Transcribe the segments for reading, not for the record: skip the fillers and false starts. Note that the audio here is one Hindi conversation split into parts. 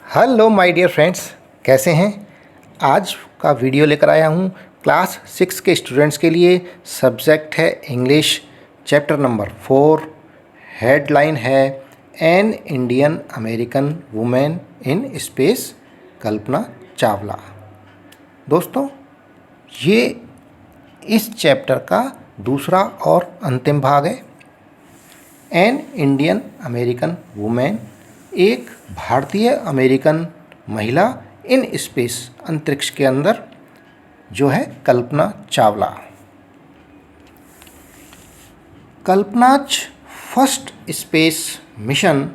हेलो माय डियर फ्रेंड्स, कैसे हैं। आज का वीडियो लेकर आया हूँ क्लास 6 के स्टूडेंट्स के लिए। सब्जेक्ट है इंग्लिश, चैप्टर नंबर 4। हेडलाइन है an Indian American women in space, Kalpana Chawla. दोस्तों, ये इस चैप्टर का दूसरा और अंतिम भाग है। एन इंडियन अमेरिकन वुमेन, एक भारतीय अमेरिकन महिला इन स्पेस, अंतरिक्ष के अंदर, जो है Kalpana Chawla. Kalpana's first space mission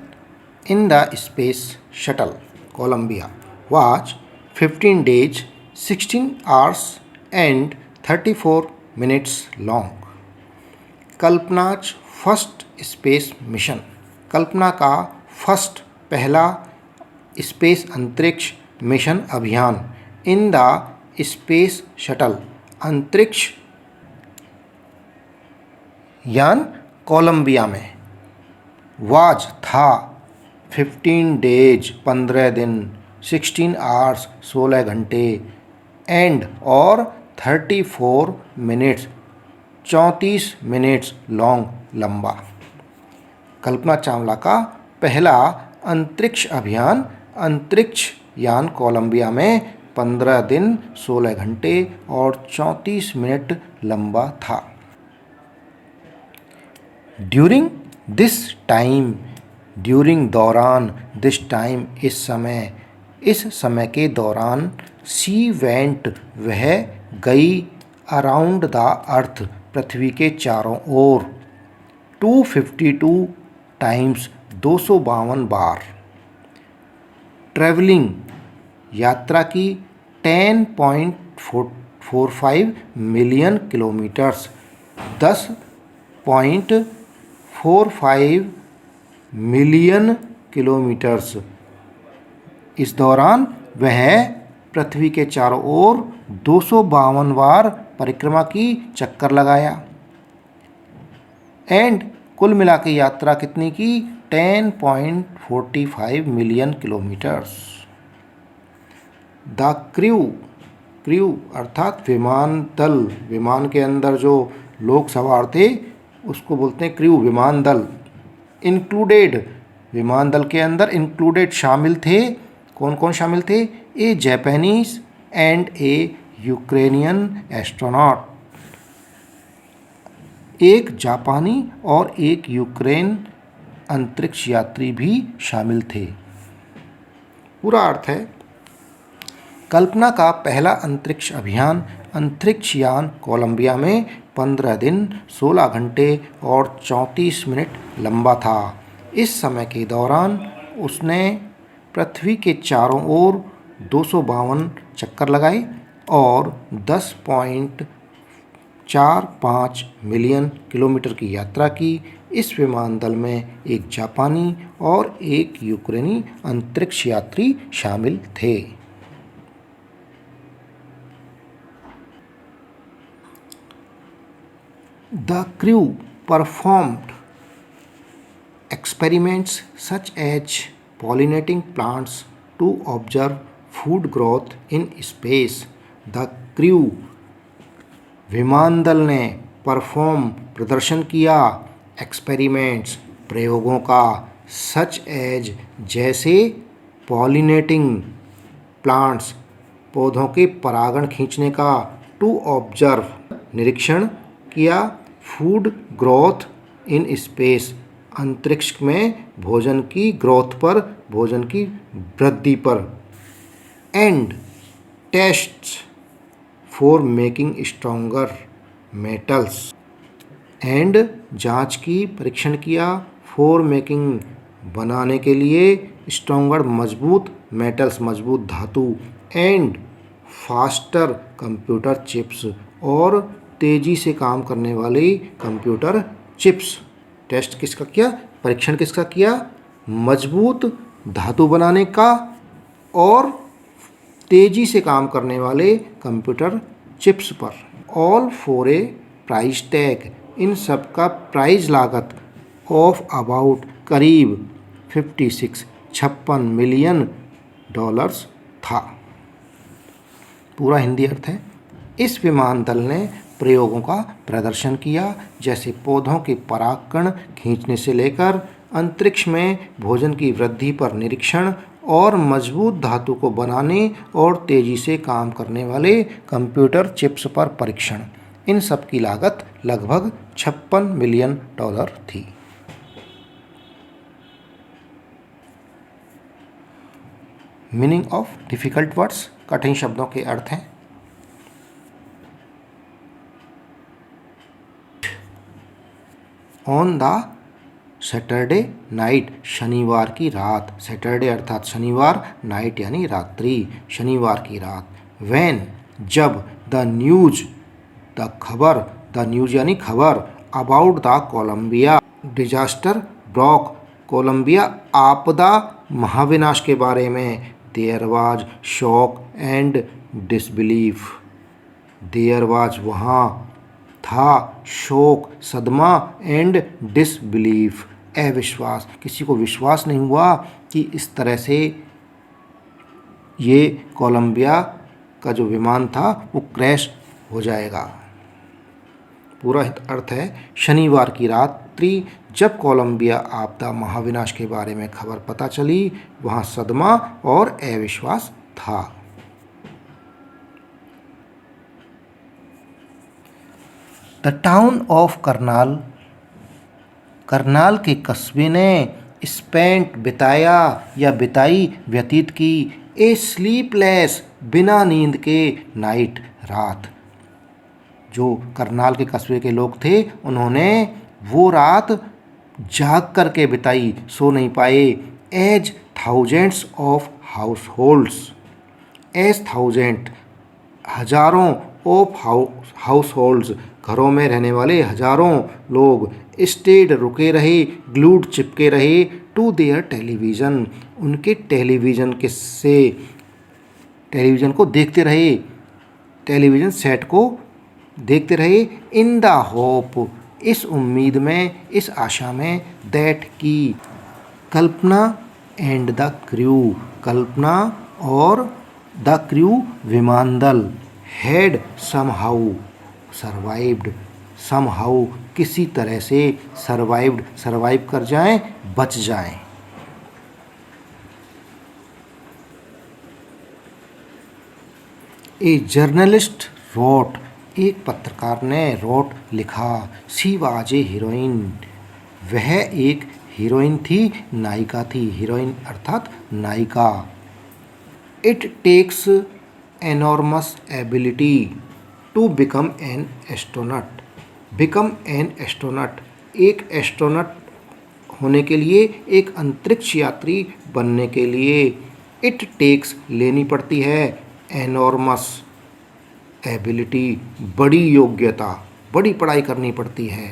in the space shuttle Columbia was 15 days, 16 hours and 34 minutes long. Kalpana's first space mission, Kalpana का फर्स्ट पहला स्पेस अंतरिक्ष मिशन अभियान इन द स्पेस शटल, अंतरिक्ष यान कोलंबिया में, वाज था 15 डेज 15 दिन, 16 आवर्स 16 घंटे, एंड और 34 मिनट्स 34 मिनट्स लॉन्ग, लंबा। कल्पना चावला का पहला अंतरिक्ष अभियान अंतरिक्ष यान कोलंबिया में 15 दिन 16 घंटे और 34 मिनट लंबा था। ड्यूरिंग दिस टाइम, ड्यूरिंग दौरान, दिस टाइम इस समय के दौरान, सी वेंट वह गई, अराउंड द अर्थ पृथ्वी के चारों ओर, 252 टाइम्स 252 बार, ट्रैवलिंग यात्रा की 10.45 मिलियन किलोमीटर्स, 10.45 मिलियन किलोमीटर्स। इस दौरान वह पृथ्वी के चारों ओर 252 बार परिक्रमा की, चक्कर लगाया। एंड कुल मिला के यात्रा कितनी की, 10.45 मिलियन किलोमीटर्स। द क्रू अर्थात विमान दल, विमान के अंदर जो लोग सवार थे उसको बोलते हैं क्रू, विमान दल। इंक्लूडेड, विमान दल के अंदर इंक्लूडेड शामिल थे, कौन कौन शामिल थे, a Japanese and a Ukrainian astronaut, एक जापानी और एक यूक्रेन अंतरिक्ष यात्री भी शामिल थे। पूरा अर्थ है, कल्पना का पहला अंतरिक्ष अभियान अंतरिक्ष यान कोलंबिया में 15 दिन 16 घंटे और 34 मिनट लंबा था। इस समय के दौरान उसने पृथ्वी के चारों ओर 252 चक्कर लगाए और 10.45 मिलियन किलोमीटर की यात्रा की। इस विमान दल में एक जापानी और एक यूक्रेनी अंतरिक्ष यात्री शामिल थे। The crew performed experiments such as pollinating plants to observe food growth in space. The crew, विमान दल ने, परफॉर्म प्रदर्शन किया, एक्सपेरिमेंट्स प्रयोगों का, सच एज जैसे, पॉलिनेटिंग प्लांट्स पौधों के परागण खींचने का, टू ऑब्जर्व निरीक्षण किया, फूड ग्रोथ इन स्पेस अंतरिक्ष में भोजन की ग्रोथ पर, भोजन की वृद्धि पर, and tests for making stronger metals, and जांच की, परीक्षण किया, फॉर मेकिंग बनाने के लिए, स्ट्रॉन्गर मजबूत, मेटल्स मजबूत धातु, एंड फास्टर कंप्यूटर चिप्स और तेज़ी से काम करने वाली कंप्यूटर चिप्स। टेस्ट किसका किया, परीक्षण किसका किया, मजबूत धातु बनाने का और तेज़ी से काम करने वाले कंप्यूटर चिप्स पर। All for a price tag, इन सब का प्राइस लागत ऑफ अबाउट करीब 56 मिलियन डॉलर्स था। पूरा हिंदी अर्थ है, इस विमानदल ने प्रयोगों का प्रदर्शन किया, जैसे पौधों के परागकण खींचने से लेकर अंतरिक्ष में भोजन की वृद्धि पर निरीक्षण और मजबूत धातु को बनाने और तेजी से काम करने वाले कंप्यूटर चिप्स पर परीक्षण। इन सब की लागत लगभग 56 मिलियन डॉलर थी। मीनिंग ऑफ डिफिकल्ट वर्ड्स, कठिन शब्दों के अर्थ हैं। ऑन द सैटरडे नाइट, शनिवार की रात, सैटरडे अर्थात शनिवार, नाइट यानी रात्रि, शनिवार की रात। व्हेन, जब, द न्यूज, द खबर, द न्यूज यानी खबर, about the Columbia disaster broke, Columbia आपदा महाविनाश के बारे में, there was shock and disbelief, there was वहाँ था, शोक सदमा, एंड डिसबिलीफ अविश्वास, किसी को विश्वास नहीं हुआ कि इस तरह से ये कोलंबिया का जो विमान था वो क्रैश हो जाएगा। पूरा अर्थ है, शनिवार की रात्रि जब कोलंबिया आपदा महाविनाश के बारे में खबर पता चली, वहाँ सदमा और अविश्वास था। The town of Karnal, Karnal के कस्बे ने स्पेंट बिताया या बिताई व्यतीत की, ए स्लीपलेस बिना नींद के नाइट रात। जो करनाल के कस्बे के लोग थे उन्होंने वो रात जाग कर के बिताई, सो नहीं पाए। As thousands of households, as thousand हजारों, ऑफ हाउस होल्ड्स घरों में रहने वाले हजारों लोग, स्टेड रुके रहे, ग्लूड चिपके रहे, टू देयर टेलीविज़न उनके टेलीविज़न के से टेलीविज़न को देखते रहे, टेलीविज़न सेट को देखते रहे। इन द होप इस उम्मीद में, इस आशा में, दैट की Kalpana and the crew, Kalpana और द क्रू विमानदल, हैड समहाउ सर्वाइव्ड, समहाउ किसी तरह से, सर्वाइव्ड सर्वाइव कर जाएं, बच जाएं। ए जर्नलिस्ट रोट, एक पत्रकार ने रोट लिखा, शी वाज ए हीरोइन, वह एक हीरोइन थी, नायिका थी, हीरोइन अर्थात नायिका। It takes enormous ability to become an astronaut, become an astronaut एक एस्ट्रोनॉट होने के लिए, एक अंतरिक्ष यात्री बनने के लिए। इट टेक्स लेनी पड़ती है, एनॉर्मस एबिलिटी बड़ी योग्यता, बड़ी पढ़ाई करनी पड़ती है।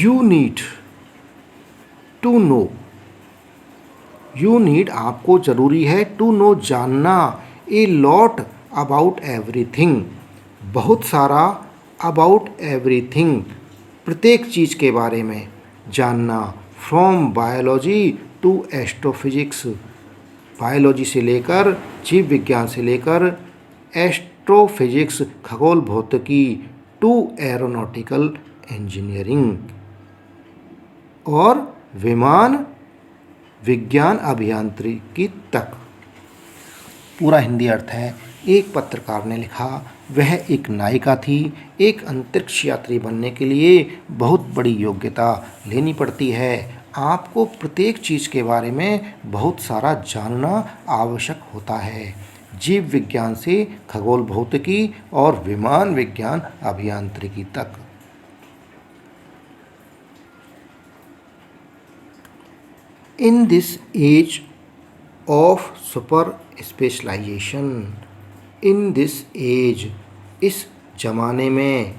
You need to know, you need आपको ज़रूरी है, टू नो जानना, ए लॉट अबाउट एवरीथिंग बहुत सारा, अबाउट एवरीथिंग प्रत्येक चीज़ के बारे में जानना। From biology to astrophysics, biology से लेकर जीव विज्ञान से लेकर एस्ट्रोफिजिक्स खगोल भौतिकी, टू एरोनॉटिकल इंजीनियरिंग और विमान विज्ञान अभियांत्रिकी तक। पूरा हिंदी अर्थ है, एक पत्रकार ने लिखा, वह एक नायिका थी, एक अंतरिक्ष यात्री बनने के लिए बहुत बड़ी योग्यता लेनी पड़ती है, आपको प्रत्येक चीज़ के बारे में बहुत सारा जानना आवश्यक होता है, जीव विज्ञान से खगोल भौतिकी और विमान विज्ञान अभियांत्रिकी तक। In this age of super specialization, in this age इस जमाने में,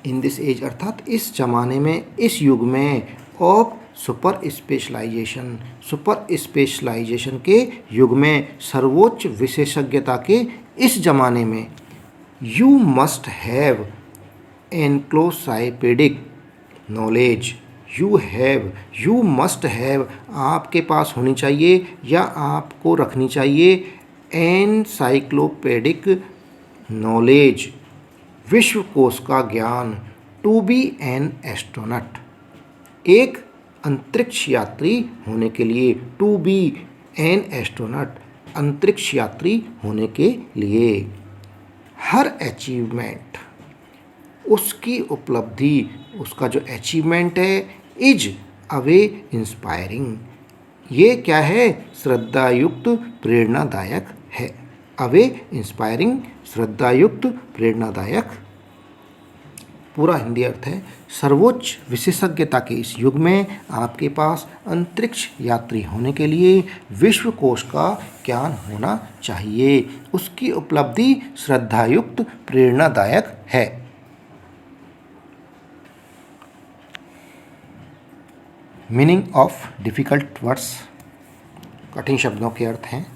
इन दिस एज अर्थात इस जमाने में, इस युग में, of super specialisation, super specialisation के युग में, सर्वोच्च विशेषज्ञता के इस जमाने में, you must have encyclopaedic knowledge, you have, you must have, आपके पास होनी चाहिए या आपको रखनी चाहिए एनसाइक्लोपीडिक नॉलेज, विश्वकोश का ज्ञान। टू बी एन एस्ट्रोनॉट, एक अंतरिक्ष यात्री होने के लिए। टू बी एन एस्ट्रोनॉट, अंतरिक्ष यात्री होने के लिए। हर अचीवमेंट, उसकी उपलब्धि, उसका जो अचीवमेंट है, इज अवे इंस्पायरिंग, ये क्या है, श्रद्धायुक्त प्रेरणादायक है। अवे इंस्पायरिंग, श्रद्धायुक्त प्रेरणादायक। पूरा हिंदी अर्थ है, सर्वोच्च विशेषज्ञता के इस युग में आपके पास अंतरिक्ष यात्री होने के लिए विश्वकोश का ज्ञान होना चाहिए, उसकी उपलब्धि श्रद्धायुक्त प्रेरणादायक है। मीनिंग ऑफ डिफ़िकल्ट वर्ड्स, कठिन शब्दों के अर्थ हैं।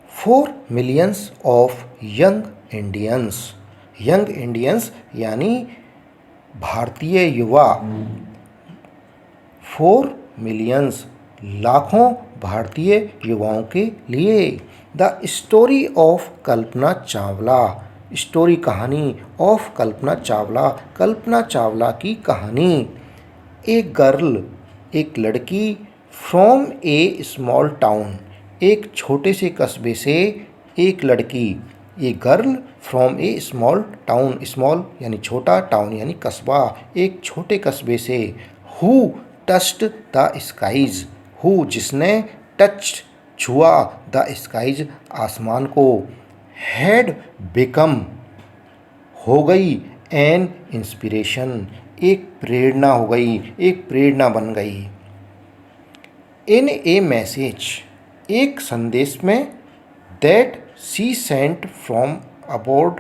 4 millions of young Indians, young Indians यानी भारतीय युवा। 4 millions, लाखों भारतीय युवाओं के लिए। The story of Kalpana Chawla, story कहानी, ऑफ कल्पना चावला, कल्पना चावला की कहानी। एक गर्ल, एक लड़की, फ्रॉम ए स्मॉल टाउन, एक छोटे से कस्बे से एक लड़की। A girl from a small town, small यानी छोटा, टाउन यानी कस्बा, एक छोटे कस्बे से। Who touched the skies, who जिसने, टच्ड छुआ, द स्काइज आसमान को। हैड बिकम हो गई, एन इंस्पिरेशन एक प्रेरणा हो गई, एक प्रेरणा बन गई। इन ए मैसेज, एक संदेश में, that she sent from aboard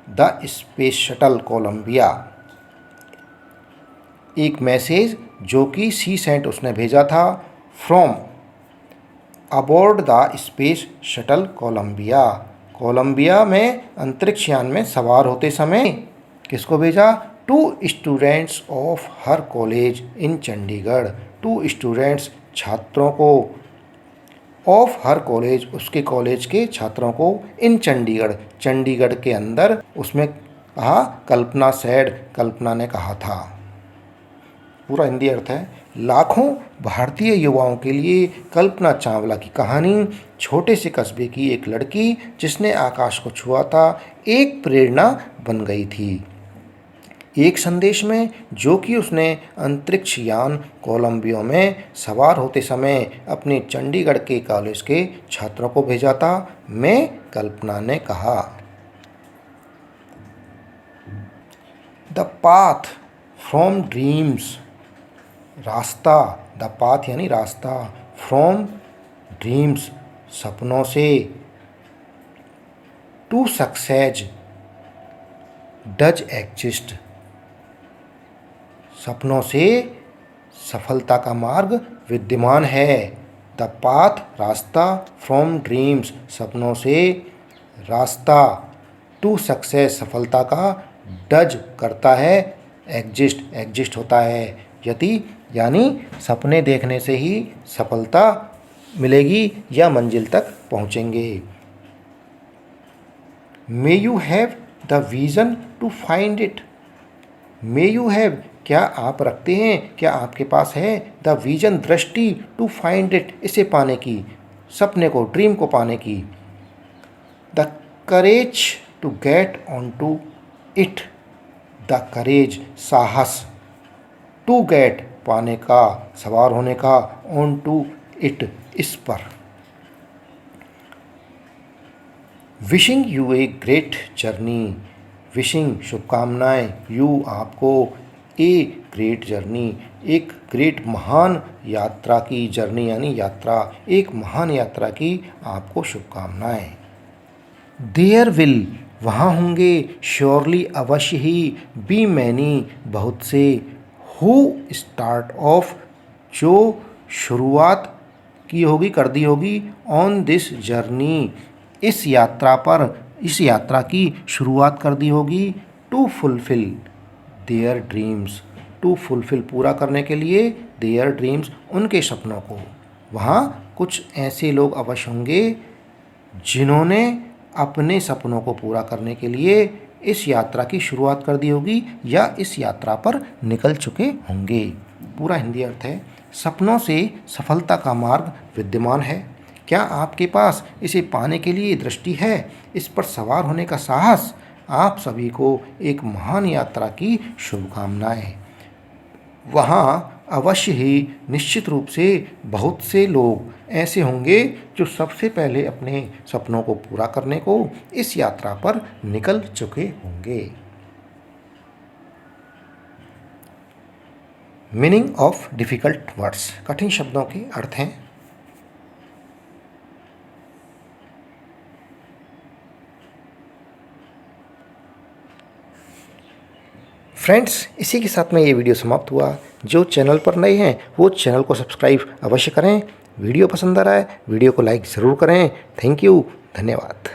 the space shuttle Columbia, एक मैसेज जो कि शी सेंट उसने भेजा था, from aboard the space shuttle Columbia, Columbia में अंतरिक्ष यान में सवार होते समय। किसको भेजा, to students of her college in Chandigarh, to students छात्रों को, ऑफ हर कॉलेज उसके कॉलेज के छात्रों को, इन चंडीगढ़ चंडीगढ़ के अंदर। उसमें कहा, कल्पना सैड कल्पना ने कहा था। पूरा हिंदी अर्थ है, लाखों भारतीय युवाओं के लिए कल्पना चावला की कहानी, छोटे से कस्बे की एक लड़की जिसने आकाश को छुआ था, एक प्रेरणा बन गई थी। एक संदेश में जो कि उसने अंतरिक्ष यान कोलंबिया में सवार होते समय अपने चंडीगढ़ के कॉलेज के छात्रों को भेजा था, में कल्पना ने कहा। द पाथ फ्रॉम ड्रीम्स, रास्ता, द पाथ यानी रास्ता, फ्रॉम ड्रीम्स सपनों से, टू सक्सेस डज एग्जिस्ट, सपनों से सफलता का मार्ग विद्यमान है। द पाथ रास्ता, फ्रॉम ड्रीम्स सपनों से, रास्ता, टू सक्सेस सफलता का, डज करता है, एग्जिस्ट एग्जिस्ट होता है, यदि यानी सपने देखने से ही सफलता मिलेगी या मंजिल तक पहुँचेंगे। May you have the vision to find it, may you have क्या आप रखते हैं, क्या आपके पास है, द विजन दृष्टि, टू फाइंड इट इसे पाने की, सपने को, ड्रीम को पाने की। The courage to get on to it, the courage साहस, टू गेट पाने का, सवार होने का, ऑन टू इट इस पर। Wishing U a great journey, wishing शुभकामनाएं, यू आपको, ए ग्रेट जर्नी एक ग्रेट महान यात्रा की, जर्नी यानी यात्रा, एक महान यात्रा की आपको शुभकामनाएं। देयर विल वहाँ होंगे, श्योरली अवश्य ही, बी मैनी बहुत से, हु स्टार्ट ऑफ जो शुरुआत की होगी, कर दी होगी, ऑन दिस जर्नी इस यात्रा पर, इस यात्रा की शुरुआत कर दी होगी to fulfil their dreams, to fulfil पूरा करने के लिए, देयर ड्रीम्स उनके सपनों को। वहाँ कुछ ऐसे लोग अवश्य होंगे जिन्होंने अपने सपनों को पूरा करने के लिए इस यात्रा की शुरुआत कर दी होगी या इस यात्रा पर निकल चुके होंगे। पूरा हिंदी अर्थ है, सपनों से सफलता का मार्ग विद्यमान है। क्या आपके पास इसे पाने के लिए दृष्टि है, इस पर सवार होने का साहस? आप सभी को एक महान यात्रा की शुभकामनाएं। वहाँ अवश्य ही निश्चित रूप से बहुत से लोग ऐसे होंगे जो सबसे पहले अपने सपनों को पूरा करने को इस यात्रा पर निकल चुके होंगे। मीनिंग ऑफ डिफ़िकल्ट वर्ड्स, कठिन शब्दों के अर्थ हैं। फ्रेंड्स, इसी के साथ में ये वीडियो समाप्त हुआ। जो चैनल पर नए हैं वो चैनल को सब्सक्राइब अवश्य करें। वीडियो पसंद आ रहा है वीडियो को लाइक ज़रूर करें। थैंक यू, धन्यवाद।